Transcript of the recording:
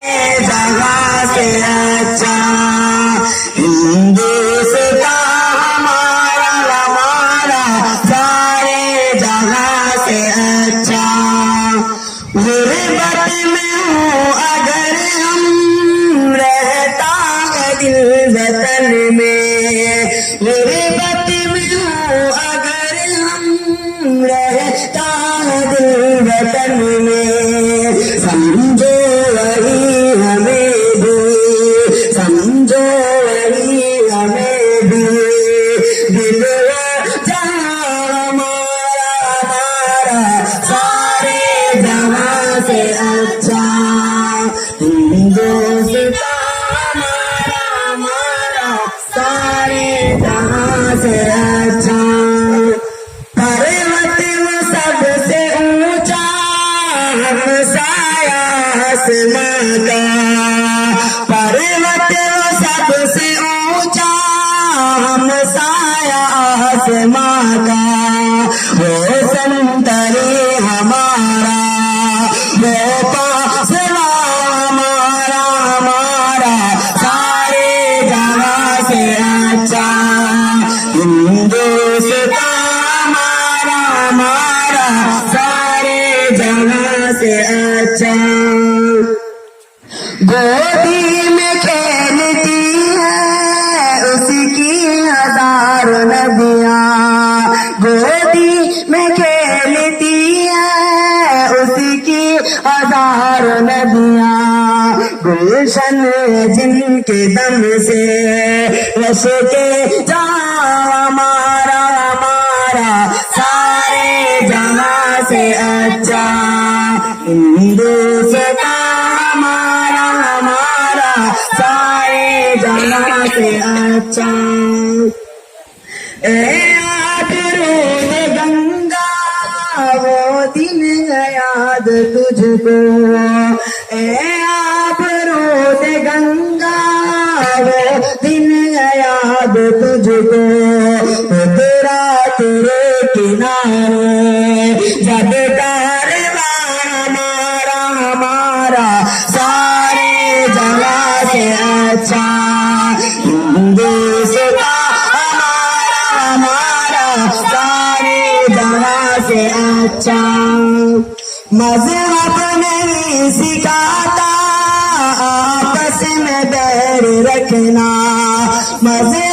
जगह से अच्छा हिंदुस्तान हमारा हमारा सारे जगह से अच्छा। गुर्बत में हूँ अगर हम रहता है दिल वतन में, गुर्बत में हूँ अगर हम रहता है दिल वतन में। समझो वही हमें भी, समझो वही हमें भी, दिल जहाँ हमारा हमारा सारे जहाँ से अच्छा। हिंदुस्तान हमारा हमारा सारे जहाँ से अच्छा। पर्वत में सबसे ऊंचा हमसाया आसमां का, पर्वत में सबसे ऊंचा हमसाया आसमां का। वो संतरे हमारा, वो फासला हमारा हमारा सारे जगह से अच्छा। हिंदुस्तान हमारा हमारा सारे जगह से अच्छा। गोदी में खेलती है उसकी हजार नदियाँ, गोदी में खेलती है उसकी हजार नदियाँ। गुलशन जिनके दम से रश के जहाँ हमारा हमारा सारे जहाँ से अच्छा। हिंदुस्तान हमारा हमारा सारे जहाँ से अच्छा। ए आबरूद गंगा वो दिन याद तुझको, ए आबरूद गंगा वो दिन याद तुझको। तेरा तेरे किनारे जब कारवां हमारा हमारा सारे जगह से अच्छा। हिंदुस्तान हमारा हमारा सारे जगह से अच्छा। मज़हब नहीं सिखाता आपस में बैर रखना, मज़हब